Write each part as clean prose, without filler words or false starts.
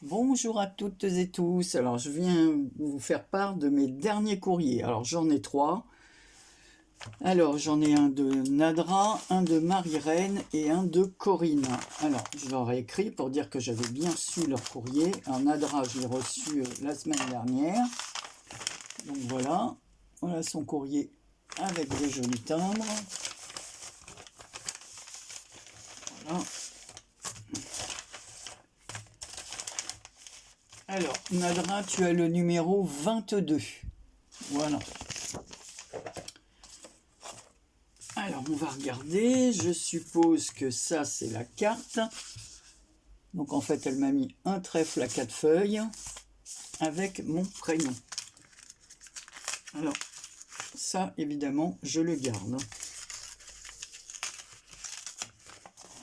Bonjour à toutes et tous. Alors, je viens vous faire part de mes derniers courriers. Alors, j'en ai trois. Alors, j'en ai un de Nadra, un de Marie-Reine et un de Corinne. Alors, je leur ai écrit pour dire que j'avais bien reçu leur courrier. Alors, Nadra, je l'ai reçu la semaine dernière. Donc, voilà. Voilà son courrier avec des jolis timbres. Voilà. Alors, Nadra, tu as le numéro 22. Voilà. Alors, on va regarder. Je suppose que ça, c'est la carte. Donc, en fait, elle m'a mis un trèfle à 4 feuilles avec mon prénom. Alors, ça, évidemment, je le garde.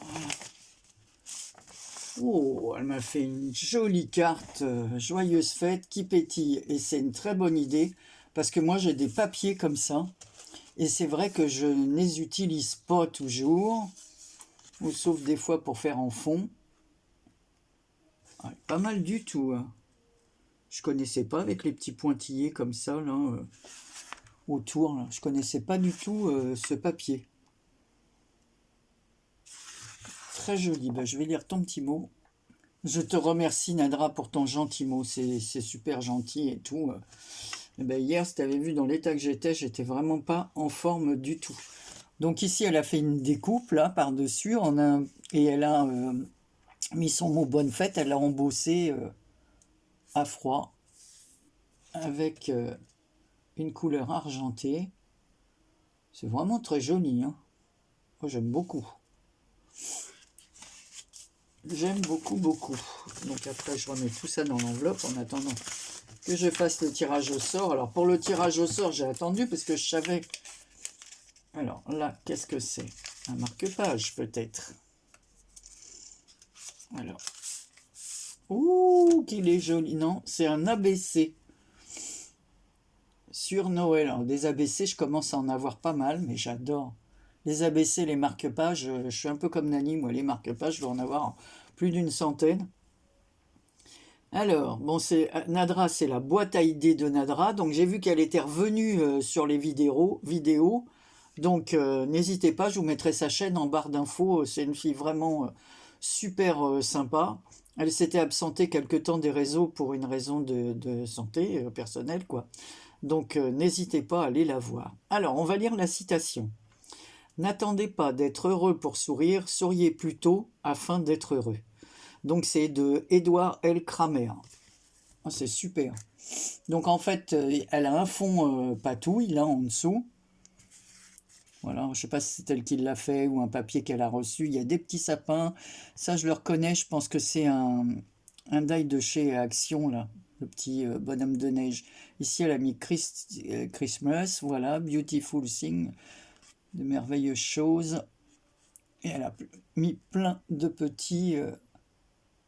Voilà. Oh, elle m'a fait une jolie carte. Joyeuse fête qui pétille. Et c'est une très bonne idée parce que moi, j'ai des papiers comme ça. Et c'est vrai que je ne les utilise pas toujours, ou sauf des fois pour faire en fond. Ah, pas mal du tout. Hein. Je connaissais pas avec les petits pointillés comme ça là autour. Là. Je connaissais pas du tout ce papier. Très joli. Ben, je vais lire ton petit mot. Je te remercie Nadra pour ton gentil mot. C'est super gentil et tout. Et ben, hier, si tu avais vu dans l'état que j'étais vraiment pas en forme du tout. Donc ici, elle a fait une découpe là par-dessus et elle a mis son mot bonne fête. Elle l'a embossé à froid avec une couleur argentée. C'est vraiment très joli. Hein. Moi, j'aime beaucoup. J'aime beaucoup, beaucoup. Donc après, je remets tout ça dans l'enveloppe en attendant que je fasse le tirage au sort. Alors pour le tirage au sort, j'ai attendu parce que je savais... Alors là, qu'est-ce que c'est? Un marque-page peut-être. Alors. Ouh, qu'il est joli. Non, c'est un ABC. Sur Noël. Alors, des ABC, je commence à en avoir pas mal, mais j'adore. Les ABC, les marque-pages, je suis un peu comme Nani, moi, les marque-pages, je dois en avoir plus d'une centaine. Alors, bon, c'est Nadra, c'est la boîte à idées de Nadra. Donc, j'ai vu qu'elle était revenue sur les vidéos. Donc, n'hésitez pas, je vous mettrai sa chaîne en barre d'infos. C'est une fille vraiment super sympa. Elle s'était absentée quelque temps des réseaux pour une raison de santé personnelle, quoi. Donc, n'hésitez pas à aller la voir. Alors, on va lire la citation. N'attendez pas d'être heureux pour sourire, souriez plutôt afin d'être heureux. Donc, c'est de Edouard L. Kramer. Ah, c'est super. Donc, en fait, elle a un fond patouille, là, en dessous. Voilà, je ne sais pas si c'est elle qui l'a fait ou un papier qu'elle a reçu. Il y a des petits sapins. Ça, je le reconnais. Je pense que c'est un die de chez Action, là. Le petit bonhomme de neige. Ici, elle a mis Christmas. Voilà, Beautiful Thing. De merveilleuses choses. Et elle a mis plein de petits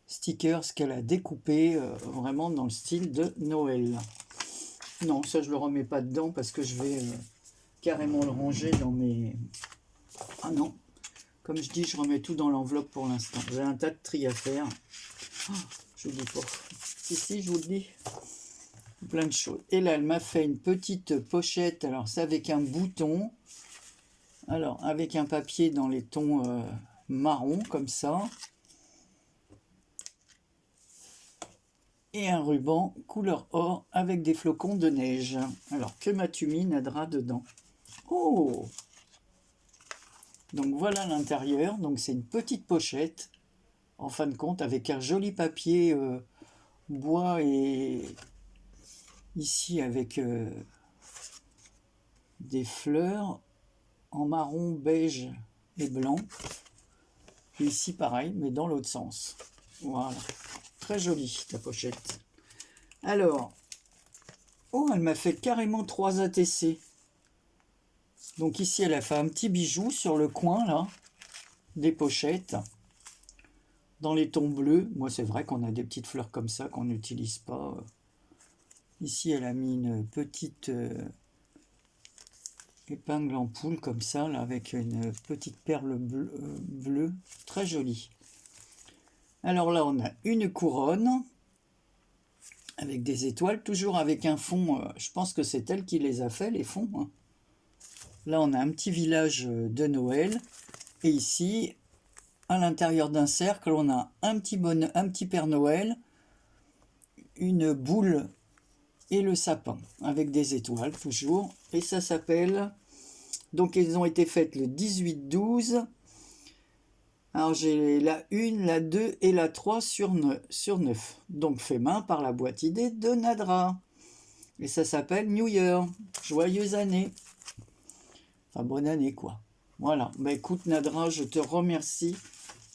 stickers qu'elle a découpés vraiment dans le style de Noël. Non, ça, je le remets pas dedans parce que je vais carrément le ranger dans mes... Ah non, comme je dis, je remets tout dans l'enveloppe pour l'instant. J'ai un tas de tri à faire. Oh, je vous dis pas. Si, je vous le dis. Plein de choses. Et là, elle m'a fait une petite pochette. Alors, c'est avec un bouton. Alors, avec un papier dans les tons marron, comme ça. Et un ruban couleur or avec des flocons de neige. Alors, que m'as-tu mis, Nadra, dedans? Oh! Donc, voilà l'intérieur. Donc, c'est une petite pochette, en fin de compte, avec un joli papier bois et ici avec des fleurs en marron, beige et blanc. Et ici, pareil, mais dans l'autre sens. Voilà. Très jolie, ta pochette. Alors, oh, elle m'a fait carrément 3 ATC. Donc ici, elle a fait un petit bijou sur le coin, là, des pochettes. Dans les tons bleus. Moi, c'est vrai qu'on a des petites fleurs comme ça qu'on n'utilise pas. Ici, elle a mis une petite épingle en poule comme ça, là, avec une petite perle bleue. Très jolie. Alors là, on a une couronne. avec des étoiles, toujours avec un fond, je pense que c'est elle qui les a fait, les fonds. Hein. Là, on a un petit village de Noël. Et ici, à l'intérieur d'un cercle, on a un petit Père Noël, une boule et le sapin, avec des étoiles, toujours. Et ça s'appelle... Donc, elles ont été faites le 18-12. Alors, j'ai la 1, la 2 et la 3 sur 9. Donc, fait main par la boîte idée de Nadra. Et ça s'appelle New Year. Joyeuse année. Enfin, bonne année, quoi. Voilà. Bah, écoute, Nadra, je te remercie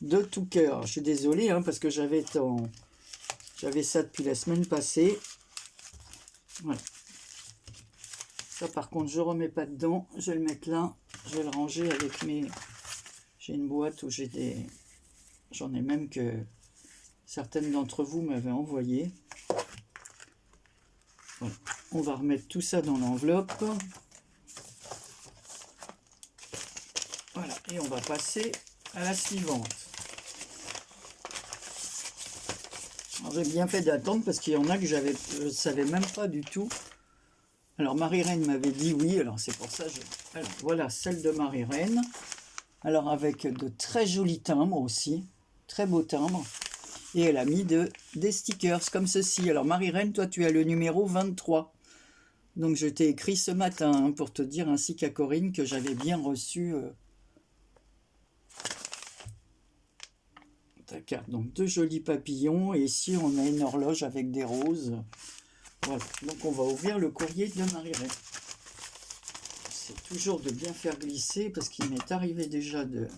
de tout cœur. Je suis désolé, hein, parce que j'avais ça depuis la semaine passée. Voilà. Ça, par contre, je remets pas dedans. Je vais le mettre là. Je vais le ranger avec mes... J'ai une boîte où j'ai des... J'en ai même que certaines d'entre vous m'avaient envoyé. Voilà. On va remettre tout ça dans l'enveloppe. Voilà. Et on va passer à la suivante. J'ai bien fait d'attendre parce qu'il y en a que je ne savais même pas du tout. Alors Marie-Reine m'avait dit oui, alors c'est pour ça. Alors voilà celle de Marie-Reine. Alors avec de très jolis timbres aussi, très beaux timbres. Et elle a mis des stickers comme ceci. Alors Marie-Reine, toi tu as le numéro 23. Donc je t'ai écrit ce matin hein, pour te dire ainsi qu'à Corinne que j'avais bien reçu ta carte. Donc deux jolis papillons et ici on a une horloge avec des roses. Voilà, donc on va ouvrir le courrier de Marie-Reine. C'est toujours de bien faire glisser parce qu'il m'est arrivé déjà de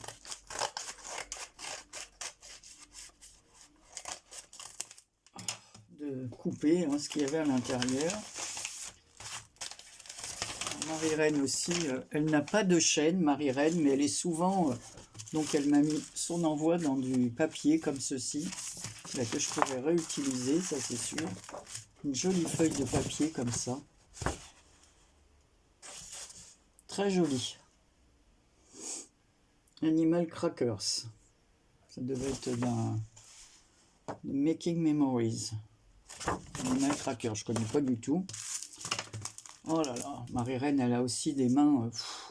couper hein, ce qu'il y avait à l'intérieur. Marie-Reine aussi, elle n'a pas de chaîne, Marie-Reine, mais elle est souvent... donc elle m'a mis son envoi dans du papier comme ceci, là, que je pourrais réutiliser, ça c'est sûr. Une jolie feuille de papier comme ça. Très jolie. Animal Crackers. Ça devait être d'un Making Memories. Animal Crackers, je connais pas du tout. Oh là là, Marie-Reine, elle a aussi des mains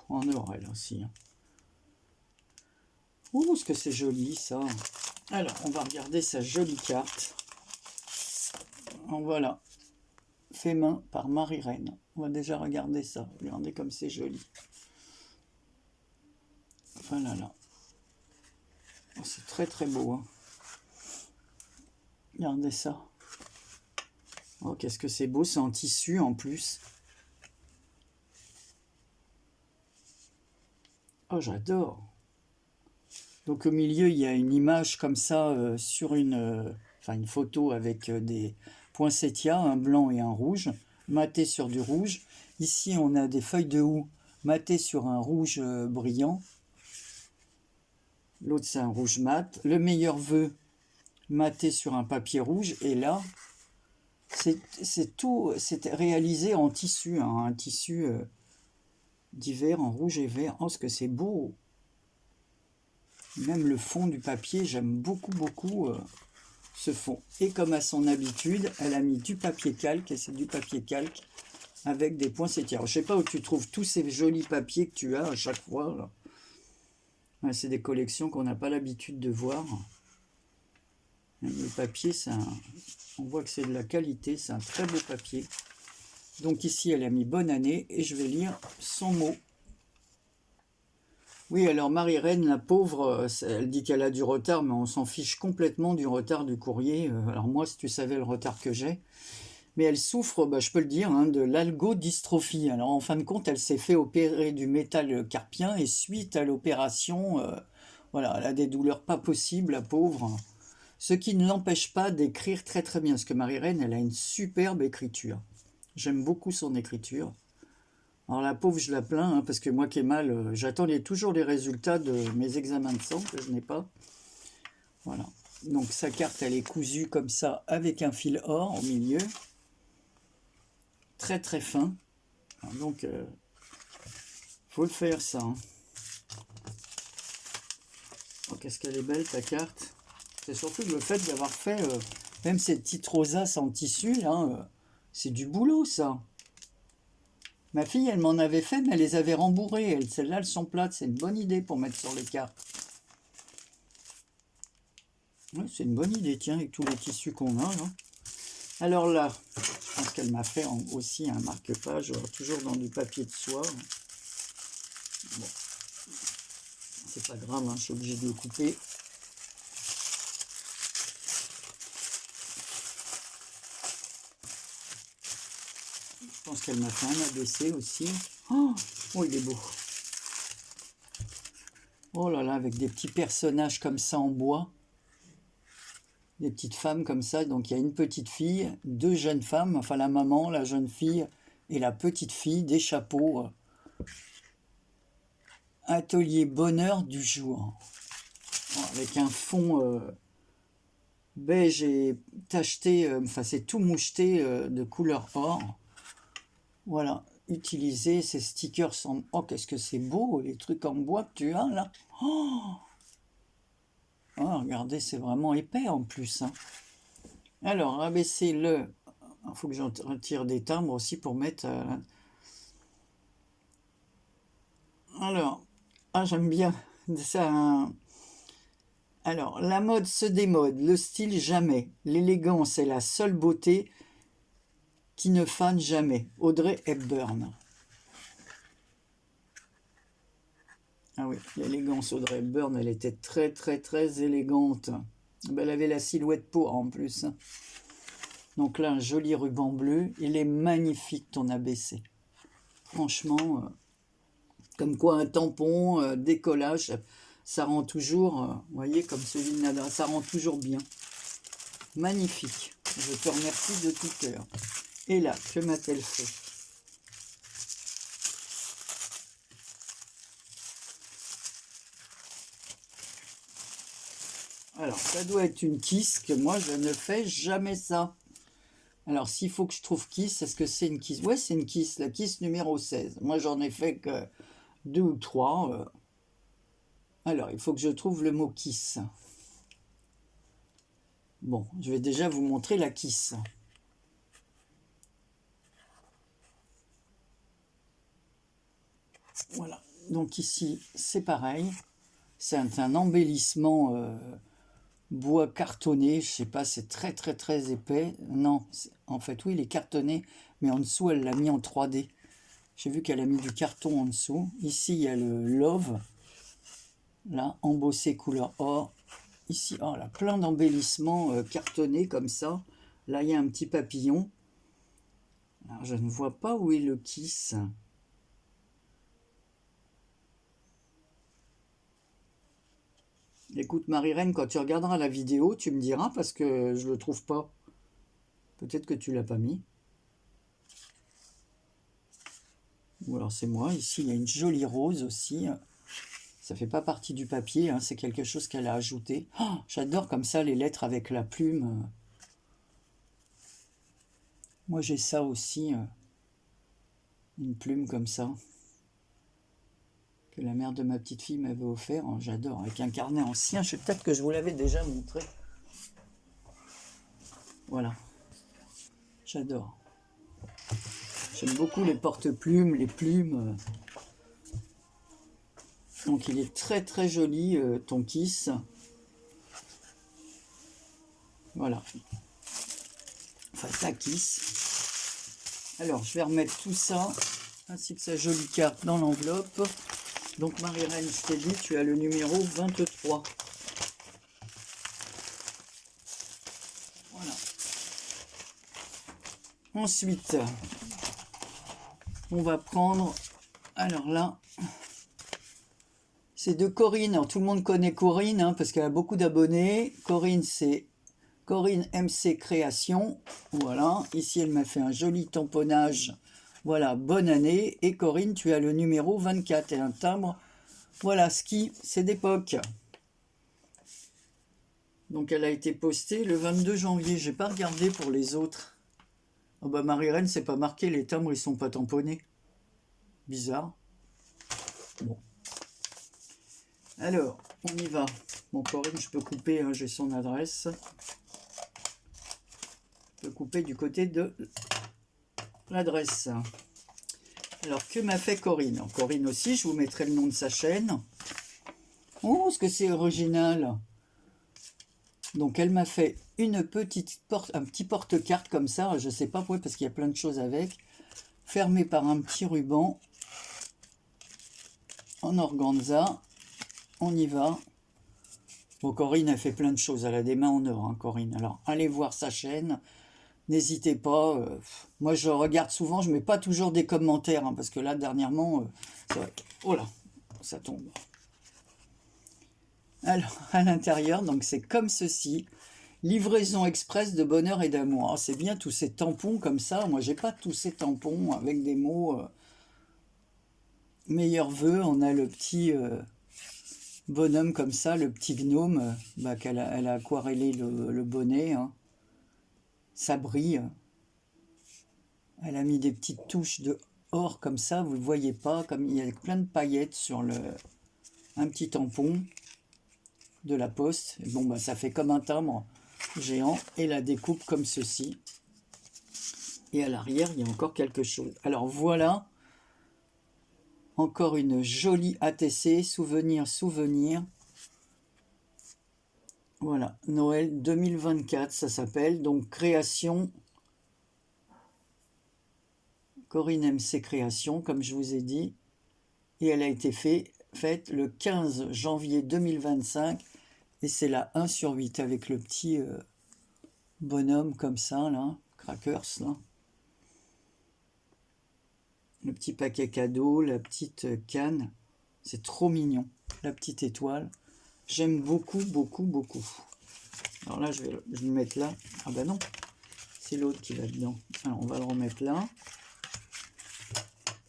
en or, elle aussi. Ouh, ce que c'est joli, ça. Alors, on va regarder sa jolie carte. En voilà. Fait main par Marie-Reine. On va déjà regarder ça. Regardez comme c'est joli. Voilà là. Oh, c'est très très beau. Hein. Regardez ça. Oh, qu'est-ce que c'est beau. C'est en tissu en plus. Oh, j'adore. Donc au milieu, il y a une image comme ça sur une photo avec des poinsettias, un blanc et un rouge, maté sur du rouge. Ici, on a des feuilles de houx matées sur un rouge brillant. L'autre, c'est un rouge mat. Le meilleur vœu maté sur un papier rouge. Et là, c'est tout, c'est réalisé en tissu, hein, un tissu d'hiver en rouge et vert. Oh, ce que c'est beau! Même le fond du papier, j'aime beaucoup, beaucoup ce fond. Et comme à son habitude, elle a mis du papier calque, et c'est du papier calque avec des poinsettias. Je ne sais pas où tu trouves tous ces jolis papiers que tu as à chaque fois. Ouais, c'est des collections qu'on n'a pas l'habitude de voir. Le papier, on voit que c'est de la qualité, c'est un très beau papier. Donc ici, elle a mis bonne année, et je vais lire son mot. Oui, alors Marie-Reine, la pauvre, elle dit qu'elle a du retard, mais on s'en fiche complètement du retard du courrier. Alors moi, si tu savais le retard que j'ai. Mais elle souffre, je peux le dire, hein, de l'algodystrophie. Alors en fin de compte, elle s'est fait opérer du métal carpien et suite à l'opération, voilà, elle a des douleurs pas possibles, la pauvre. Ce qui ne l'empêche pas d'écrire très très bien, parce que Marie-Reine, elle a une superbe écriture. J'aime beaucoup son écriture. Alors la pauvre, je la plains, hein, parce que moi qui ai mal, j'attendais toujours les résultats de mes examens de sang, que je n'ai pas. Voilà. Donc sa carte, elle est cousue comme ça, avec un fil or au milieu. Très très fin. Alors, donc, faut le faire ça. Hein. Oh, qu'est-ce qu'elle est belle ta carte. C'est surtout le fait d'avoir fait Même ces petites rosaces en tissu, là, c'est du boulot, ça. Ma fille, elle m'en avait fait, mais elle les avait rembourrées. Celles-là, elles sont plates. C'est une bonne idée pour mettre sur les cartes. Oui, c'est une bonne idée, tiens, avec tous les tissus qu'on a, là. Alors là, je pense qu'elle m'a fait aussi un marque-page, toujours dans du papier de soie. Bon, c'est pas grave, hein, je suis obligée de le couper. Je pense qu'elle m'a fait un ABC aussi. Oh, il est beau. Oh là là, avec des petits personnages comme ça en bois. Des petites femmes comme ça. Donc il y a une petite fille, deux jeunes femmes, enfin la maman, la jeune fille et la petite fille, des chapeaux. Atelier bonheur du jour. Avec un fond beige et tacheté, enfin c'est tout moucheté de couleur or. Voilà, utiliser ces stickers en... Oh, qu'est-ce que c'est beau, les trucs en bois que tu as là. Oh, regardez, c'est vraiment épais en plus. Hein. Alors, abaisser le... Il faut que j'en retire des timbres aussi pour mettre... Alors, j'aime bien ça. Alors, la mode se démode, le style jamais. L'élégance est la seule beauté qui ne fane jamais. Audrey Hepburn. Ah oui, l'élégance Audrey Hepburn, elle était très très très élégante. Elle avait la silhouette pour en plus. Donc là, un joli ruban bleu. Il est magnifique ton ABC. Franchement, comme quoi un tampon, décollage, ça rend toujours, vous voyez, comme celui de Nadra, ça rend toujours bien. Magnifique. Je te remercie de tout cœur. Et là, que m'a-t-elle fait? Alors, ça doit être une Kiss, que moi, je ne fais jamais ça. Alors, s'il faut que je trouve Kiss, est-ce que c'est une Kiss? Ouais, c'est une Kiss, la Kiss numéro 16. Moi, j'en ai fait que 2 ou 3. Alors, il faut que je trouve le mot Kiss. Bon, je vais déjà vous montrer la Kiss. Voilà, donc ici, c'est pareil. C'est un embellissement bois cartonné, je sais pas, c'est très très très épais. Non, en fait, oui, il est cartonné, mais en dessous, elle l'a mis en 3D. J'ai vu qu'elle a mis du carton en dessous. Ici, il y a le Love, là, embossé couleur or. Ici, oh là, plein d'embellissements cartonnés comme ça. Là, il y a un petit papillon. Alors, je ne vois pas où est le Kiss. Écoute, Marie-Reine, quand tu regarderas la vidéo, tu me diras parce que je le trouve pas. Peut-être que tu l'as pas mis. Ou alors c'est moi. Ici, il y a une jolie rose aussi. Ça fait pas partie du papier, hein, c'est quelque chose qu'elle a ajouté. Oh, j'adore comme ça les lettres avec la plume. Moi, j'ai ça aussi. Une plume comme ça. Que la mère de ma petite fille m'avait offert. Oh, j'adore. Avec un carnet ancien. Peut-être que je vous l'avais déjà montré. Voilà. J'adore. J'aime beaucoup les porte-plumes, les plumes. Donc il est très très joli ton Kiss. Voilà. Enfin ta Kiss. Alors je vais remettre tout ça, ainsi que sa jolie carte dans l'enveloppe. Donc Marie-Reine, je t'ai dit, tu as le numéro 23. Voilà. Ensuite, on va prendre, alors là, c'est de Corinne. Alors, tout le monde connaît Corinne, hein, parce qu'elle a beaucoup d'abonnés. Corinne, c'est Corinne MC Création. Voilà, ici, elle m'a fait un joli tamponnage. Voilà, bonne année. Et Corinne, tu as le numéro 24 et un timbre. Voilà, ski, c'est d'époque. Donc, elle a été postée le 22 janvier. Je n'ai pas regardé pour les autres. Oh bah, Marie-Reine, c'est pas marqué. Les timbres, ils sont pas tamponnés. Bizarre. Bon. Alors, on y va. Bon, Corinne, je peux couper, hein, j'ai son adresse. couper du côté de l'adresse. Alors, que m'a fait Corinne? Alors, Corinne aussi, je vous mettrai le nom de sa chaîne. Oh, ce que c'est original! Donc, elle m'a fait une petite porte, un petit porte-carte comme ça. Je ne sais pas pourquoi, parce qu'il y a plein de choses avec. Fermé par un petit ruban. En organza. On y va. Bon, Corinne a fait plein de choses. Elle a des mains en or, hein, Corinne. Alors, allez voir sa chaîne. N'hésitez pas. Moi, je regarde souvent. Je ne mets pas toujours des commentaires. Hein, parce que là, dernièrement, c'est vrai. Oh là, ça tombe. Alors, à l'intérieur, donc c'est comme ceci. Livraison express de bonheur et d'amour. Ah, c'est bien tous ces tampons comme ça. Moi, j'ai pas tous ces tampons avec des mots meilleurs vœux. On a le petit bonhomme comme ça, le petit gnome, elle a aquarellé le bonnet. Hein. Ça brille. Elle a mis des petites touches de or comme ça. Vous ne le voyez pas. Comme il y a plein de paillettes sur un petit tampon de la poste. Et bon, ça fait comme un timbre géant. Et la découpe comme ceci. Et à l'arrière, il y a encore quelque chose. Alors voilà, encore une jolie ATC, souvenir. Voilà, Noël 2024, ça s'appelle. Donc création, Corinne MC Création, comme je vous ai dit. Et elle a été faite le 15 janvier 2025. Et c'est la 1/8 avec le petit bonhomme comme ça, là, crackers, là. Le petit paquet cadeau, la petite canne. C'est trop mignon. La petite étoile. J'aime beaucoup. Alors là, je vais le mettre là. Ah bah non, c'est l'autre qui va dedans. Alors, on va le remettre là.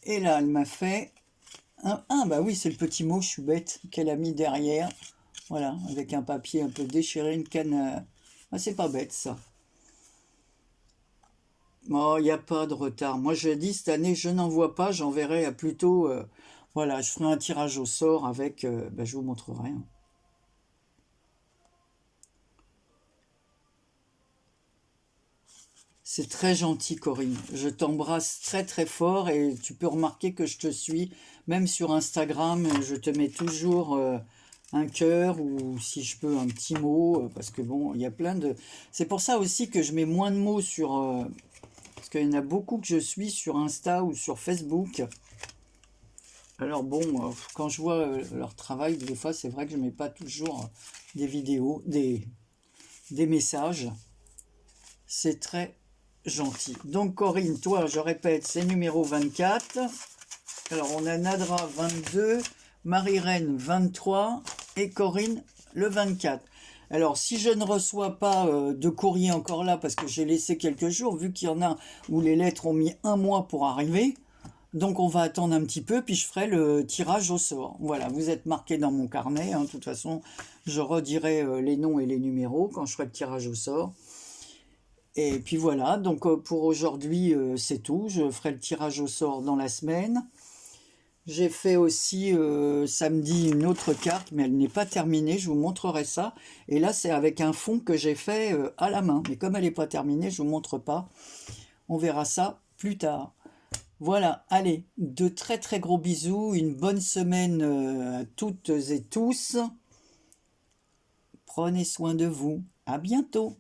Et là, elle m'a fait... Ah bah oui, c'est le petit mot, je suis bête, qu'elle a mis derrière. Voilà, avec un papier un peu déchiré, une canne... Ah, c'est pas bête, ça. Oh, il n'y a pas de retard. Moi, je dis, cette année, je n'en vois pas. J'enverrai plutôt... voilà, je ferai un tirage au sort avec... je vous montrerai. Hein. C'est très gentil, Corinne. Je t'embrasse très, très fort. Et tu peux remarquer que je te suis. Même sur Instagram, je te mets toujours... un cœur ou si je peux un petit mot, parce que bon, il y a plein de... C'est pour ça aussi que je mets moins de mots sur... parce qu'il y en a beaucoup que je suis sur Insta ou sur Facebook. Alors bon, quand je vois leur travail, des fois, c'est vrai que je mets pas toujours des vidéos, des messages. C'est très gentil. Donc Corinne, toi, je répète, c'est numéro 24. Alors on a Nadra 22, Marie-Reine 23 et Corinne le 24. Alors si je ne reçois pas de courrier encore là, parce que j'ai laissé quelques jours, vu qu'il y en a où les lettres ont mis 1 mois pour arriver, donc on va attendre un petit peu, puis je ferai le tirage au sort. Voilà, vous êtes marqués dans mon carnet, hein, de toute façon, je redirai les noms et les numéros quand je ferai le tirage au sort. Et puis voilà, donc pour aujourd'hui, c'est tout. Je ferai le tirage au sort dans la semaine. J'ai fait aussi samedi une autre carte, mais elle n'est pas terminée, je vous montrerai ça. Et là, c'est avec un fond que j'ai fait à la main. Mais comme elle n'est pas terminée, je ne vous montre pas. On verra ça plus tard. Voilà, allez, de très très gros bisous, une bonne semaine à toutes et tous. Prenez soin de vous. À bientôt.